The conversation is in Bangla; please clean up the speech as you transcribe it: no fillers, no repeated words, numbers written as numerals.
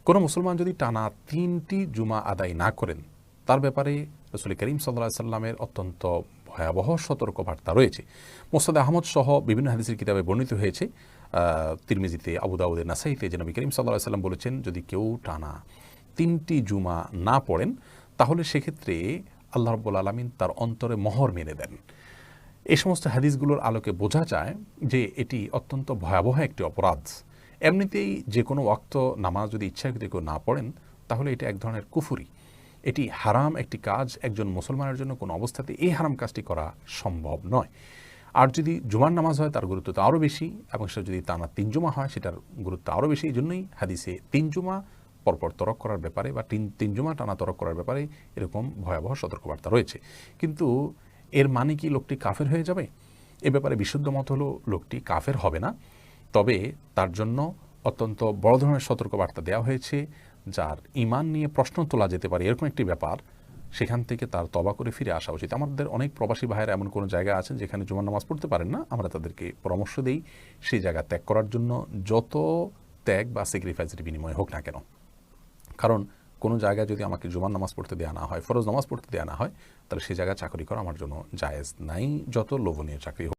কোনো মুসলমান যদি টানা 3টি জুমা আদায় না করেন, তার ব্যাপারে রাসূল করিম সাল্লাল্লাহু আলাইহি সাল্লামের অত্যন্ত ভয়াবহ সতর্কবার্তা রয়েছে। মুসনাদ আহমদ সহ বিভিন্ন হাদিসের কিতাবে বর্ণিত হয়েছে, তিরমিজিতে, আবু দাউদে, নাসাইতে, যে নবী করিম সাল্লাল্লাহু আলাইহি সাল্লাম বলেছেন, যদি কেউ টানা 3টি জুমা না পড়েন তাহলে সেক্ষেত্রে আল্লাহ রাব্বুল আলামিন তার অন্তরে মোহর মেরে দেন। এই সমস্ত হাদিসগুলোর আলোকে বোঝা যায় যে এটি অত্যন্ত ভয়াবহ একটি অপরাধ। এমনিতেই যে কোনো ওয়াক্ত নামাজ যদি ইচ্ছাকৃত কেউ না পড়েন তাহলে এটা এক ধরনের কুফরি, এটি হারাম একটি কাজ। একজন মুসলমানের জন্য কোনো অবস্থাতে এই হারাম কাজটি করা সম্ভব নয়। আর যদি জুমার নামাজ হয় তার গুরুত্ব তো আরও বেশি, এবং সেটা যদি টানা 3 জুমা হয় সেটার গুরুত্ব আরও বেশি। এই জন্যই হাদিসে 3 জুমা পরপর তরক করার ব্যাপারে বা 3 জুমা টানা তরক করার ব্যাপারে এরকম ভয়াবহ সতর্কবার্তা রয়েছে। কিন্তু এর মানে কি লোকটি কাফের হয়ে যাবে? এ ব্যাপারে বিশুদ্ধ মত হলো লোকটি কাফের হবে না, তবে তার জন্য অত্যন্ত বড় ধরনের সতর্কবার্তা দেওয়া হয়েছে। যার ঈমান নিয়ে প্রশ্ন তোলা যেতে পারে এরকম একটি ব্যাপার, সেখান থেকে তার তওবা করে ফিরে আসা উচিত। আমাদের অনেক প্রবাসী ভাইয়েরা এমন কোনো জায়গা আছেন যেখানে জুমার নামাজ পড়তে পারেন না, আমরা তাদেরকে পরামর্শ দেই সেই জায়গা ত্যাগ করার জন্য, যত ত্যাগ বা স্যাক্রিফাইসের বিনিময় হোক না কেন। কারণ কোনো জায়গায় যদি আমাকে জুমার নামাজ পড়তে দেওয়া না হয়, ফরজ নামাজ পড়তে দেওয়া না হয়, তাহলে সেই জায়গায় চাকরি করা আমার জন্য জায়েজ নাই, যত লোভনীয় চাকরি হোক।